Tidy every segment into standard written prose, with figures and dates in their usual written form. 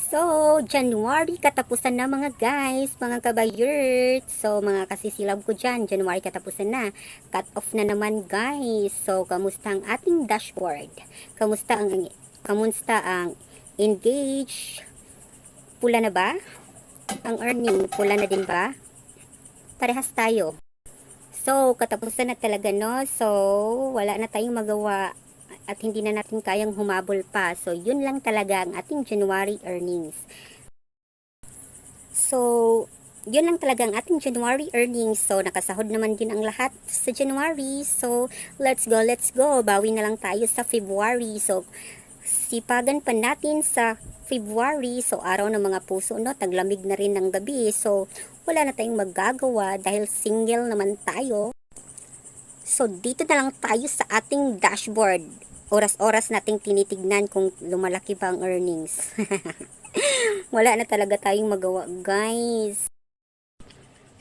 So, January katapusan na mga guys, mga kabayert. So, mga kasisilab ko dyan, January katapusan na. Cut off na naman guys. So, kamusta ang ating dashboard? Kamusta ang engage? Pula na ba? Ang earning, pula na din ba? Parehas tayo. So, katapusan na talaga no. So, wala na tayong magawa at hindi na natin kayang humabol pa. So, yun lang talaga ang ating January earnings. So, yun lang talaga ang ating January earnings. So, nakasahod naman din ang lahat sa January. So, let's go. Bawi na lang tayo sa February. So, sipagan pa natin sa February. So, araw ng mga puso, no? Taglamig na rin ng gabi. So, wala na tayong magagawa dahil single naman tayo. So, dito na lang tayo sa ating dashboard. Oras-oras nating tinitignan kung lumalaki ba ang earnings. Wala na talaga tayong magawa, guys.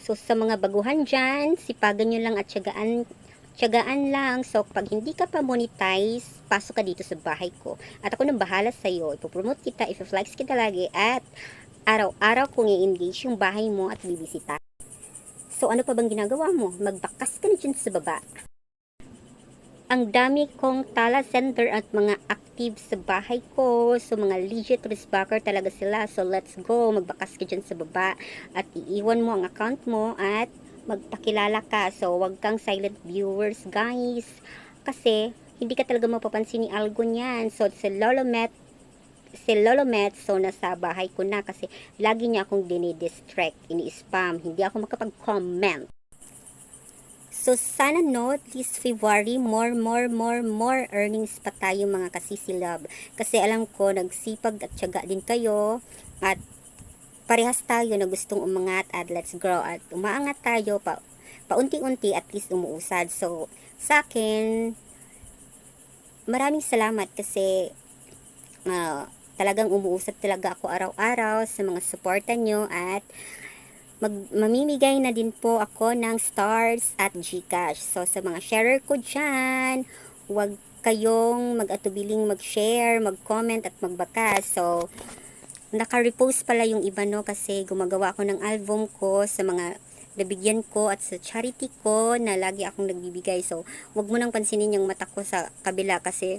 So, sa mga baguhan dyan, sipagan nyo lang at tiyagaan lang. So, pag hindi ka pa monetize, pasok ka dito sa bahay ko. At ako nang bahala sa'yo. Ipopromote kita, i-flex kita lagi, at araw-araw kong i-engage yung bahay mo at bibisita. So, ano pa bang ginagawa mo? Magbakas ka na dyan sa baba. Ang dami kong tala center at mga active sa bahay ko. So, mga legit risbacker talaga sila. So, let's go. Magbakas ka dyan sa baba. At iiwan mo ang account mo at magpakilala ka. So, wag kang silent viewers, guys. Kasi, hindi ka talaga mapapansin ni Algo niyan. So, si Lolomet, so nasa bahay ko na kasi lagi niya akong dinidistract, ini-spam. Hindi ako makapag-comment. So, sana no, this February, more earnings pa tayo mga kasisilab. Kasi alam ko, nagsipag at tiyaga din kayo. At parehas tayo na gustong umangat at let's grow. At umaangat tayo paunti-unti at least umuusad. So, sa akin, maraming salamat kasi talagang umuusad talaga ako araw-araw sa mga suporta nyo at mamimigay na din po ako ng stars at Gcash. So, sa mga sharer ko dyan, huwag kayong mag-atubiling mag-share, mag-comment at magbakas. So, naka-repost pala yung iba no kasi gumagawa ako ng album ko sa mga nabigyan ko at sa charity ko na lagi akong nagbibigay. So, huwag mo nang pansinin yung mata ko sa kabila kasi